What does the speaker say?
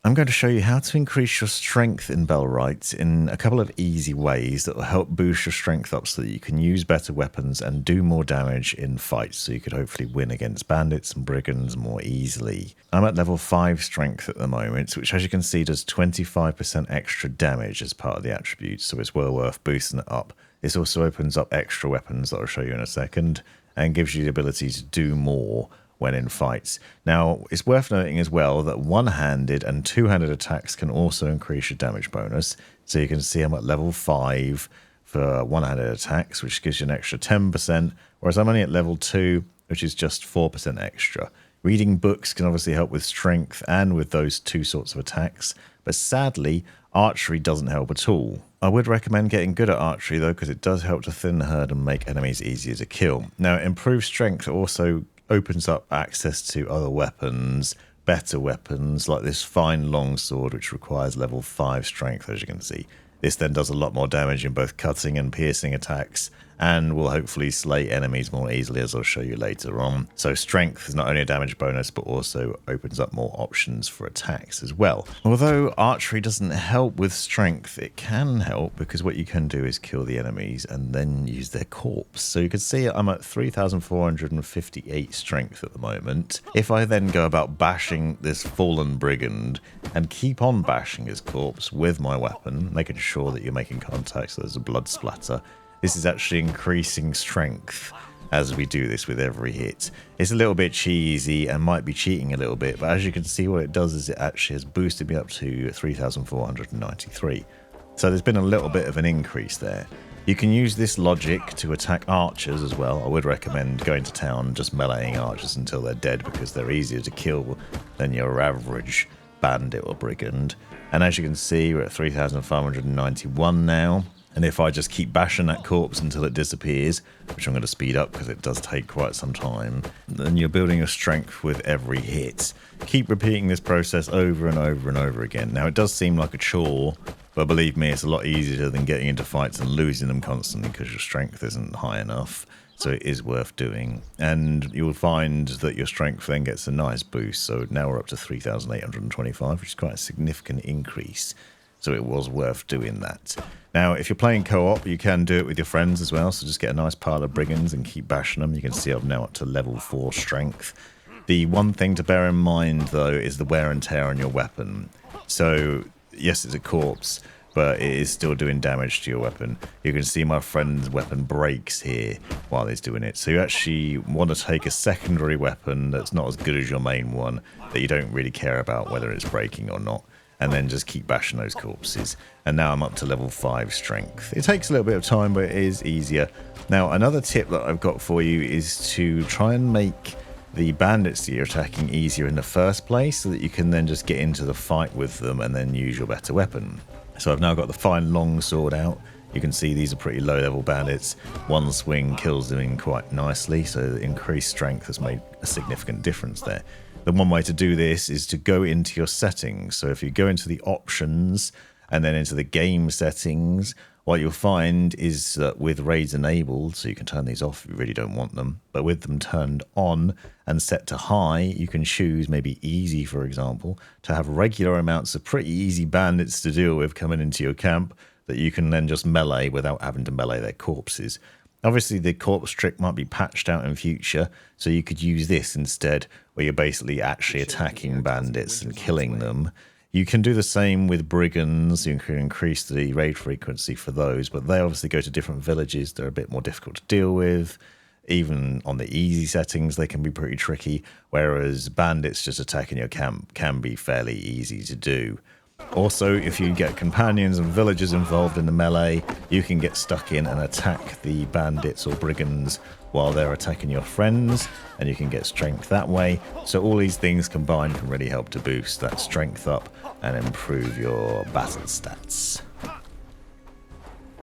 I'm going to show you how to increase your strength in Bellwright in a couple of easy ways that will help boost your strength up so that you can use better weapons and do more damage in fights, so you could hopefully win against bandits and brigands more easily. I'm at level 5 strength at the moment, which as you can see does 25% extra damage as part of the attributes, so it's well worth boosting it up. This also opens up extra weapons that I'll show you in a second and gives you the ability to do more when in fights. Now, it's worth noting as well that one-handed and two-handed attacks can also increase your damage bonus. So you can see I'm at level 5 for one-handed attacks, which gives you an extra 10%, whereas I'm only at level 2, which is just 4% extra. Reading books can obviously help with strength and with those two sorts of attacks, but sadly, archery doesn't help at all. I would recommend getting good at archery though, because it does help to thin the herd and make enemies easier to kill. Now, improved strength also opens up access to other weapons, better weapons, like this fine longsword, which requires level 5 strength, as you can see. This then does a lot more damage in both cutting and piercing attacks, and will hopefully slay enemies more easily, as I'll show you later on. So strength is not only a damage bonus, but also opens up more options for attacks as well. Although archery doesn't help with strength, it can help, because what you can do is kill the enemies and then use their corpse. So you can see I'm at 3,458 strength at the moment. If I then go about bashing this fallen brigand and keep on bashing his corpse with my weapon, making sure that you're making contact so there's a blood splatter, this is actually increasing strength as we do this with every hit. It's a little bit cheesy and might be cheating a little bit, but as you can see, what it does is it actually has boosted me up to 3,493. So there's been a little bit of an increase there. You can use this logic to attack archers as well. I would recommend going to town, just meleeing archers until they're dead, because they're easier to kill than your average bandit or brigand. And as you can see, we're at 3,591 now. And if I just keep bashing that corpse until it disappears, which I'm going to speed up because it does take quite some time, then you're building your strength with every hit. Keep repeating this process over and over and over again. Now, it does seem like a chore, but believe me, it's a lot easier than getting into fights and losing them constantly because your strength isn't high enough. So it is worth doing. And you'll find that your strength then gets a nice boost. So now we're up to 3,825, which is quite a significant increase. So it was worth doing that. Now, if you're playing co-op, you can do it with your friends as well. So just get a nice pile of brigands and keep bashing them. You can see I'm now up to level 4 strength. The one thing to bear in mind, though, is the wear and tear on your weapon. So, yes, it's a corpse, but it is still doing damage to your weapon. You can see my friend's weapon breaks here while he's doing it. So you actually want to take a secondary weapon that's not as good as your main one, that you don't really care about whether it's breaking or not, and then just keep bashing those corpses. And now I'm up to level 5 strength. It takes a little bit of time, but it is easier. Now, another tip that I've got for you is to try and make the bandits that you're attacking easier in the first place, so that you can then just get into the fight with them and then use your better weapon. So I've now got the fine long sword out. You can see these are pretty low level bandits. One swing kills them in quite nicely, so the increased strength has made a significant difference there. The one way to do this is to go into your settings. So if you go into the options and then into the game settings, what you'll find is that with raids enabled, so you can turn these off if you really don't want them, but with them turned on and set to high, you can choose maybe easy, for example, to have regular amounts of pretty easy bandits to deal with coming into your camp that you can then just melee without having to melee their corpses. Obviously, the corpse trick might be patched out in future, so you could use this instead, where you're basically actually attacking bandits and killing them. You can do the same with brigands. You can increase the raid frequency for those, but they obviously go to different villages. They're a bit more difficult to deal with. Even on the easy settings, they can be pretty tricky, whereas bandits just attacking your camp can be fairly easy to do. Also, if you get companions and villagers involved in the melee, you can get stuck in and attack the bandits or brigands while they're attacking your friends, and you can get strength that way. So all these things combined can really help to boost that strength up and improve your battle stats.